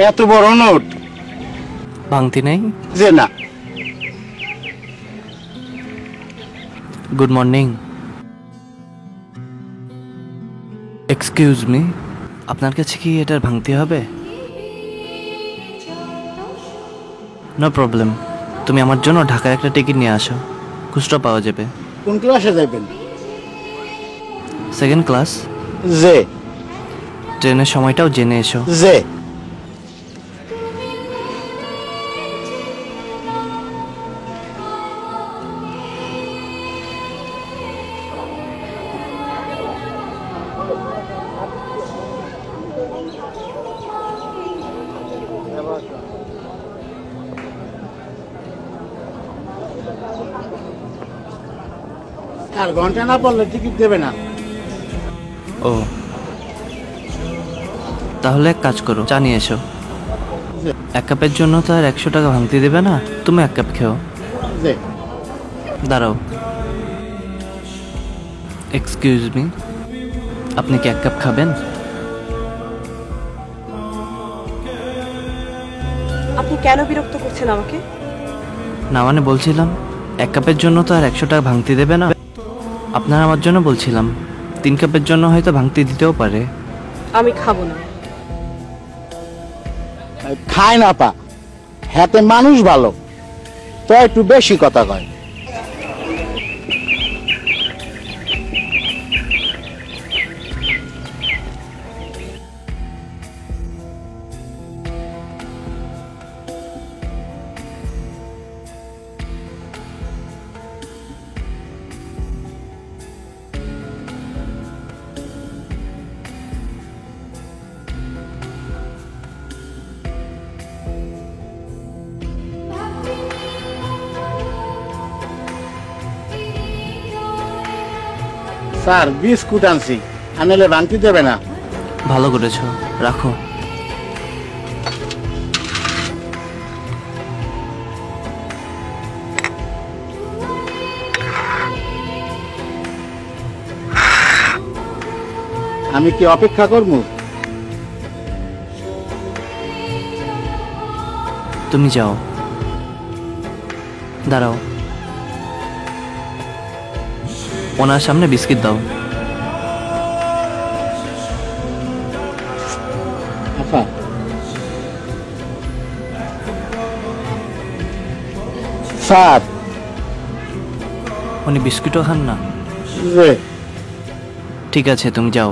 এত বড় নোট ভাঙতি নেই? যে না। Good morning. এক্সকিউজ মি, আপনার কাছে কি এটার ভাঙতি হবে? নো প্রবলেম, তুমি আমার জন্য ঢাকার একটা টিকিট নিয়ে আসো, খুচরা পাওয়া যাবে। কোন ক্লাসে যাবেন? Second class. যে ট্রেনের সময়টাও জেনে এসো। যে আর ঘন্টা না পড়লে টিকিট দেবে না। ও, তাহলে এক কাজ করো, চা নিয়ে এসো। এক কাপের জন্য তো আর 100 টাকা ভাঙতি দেবে না, তুমি এক কাপ খেও। যে দাঁড়াও, এক্সকিউজ মি, আপনি কি এক কাপ খাবেন? আপনি কেন বিরক্ত করছেন আমাকে? না মানে বলছিলাম, এক কাপের জন্য তো আর 100 টাকা ভাঙতি দেবে না। আপনার আমার জন্য বলছিলাম, 3 কাপের জন্য হয়তো ভাঙতি দিতেও পারে। আমি খাবো না। খায় না পা, হাতে মানুষ ভালো তো একটু বেশি কথা কয়। স্যার বিস্কুট আনছি, আনলে ভাঙতি দেবে না। ভালো করেছো, রাখো। আমি কি অপেক্ষা করবো? তুমি যাও, দাঁড়াও, ওনার সামনে বিস্কিট দাও। আচ্ছা স্যার। উনি বিস্কিটও খান না? যে ঠিক আছে, তুমি যাও।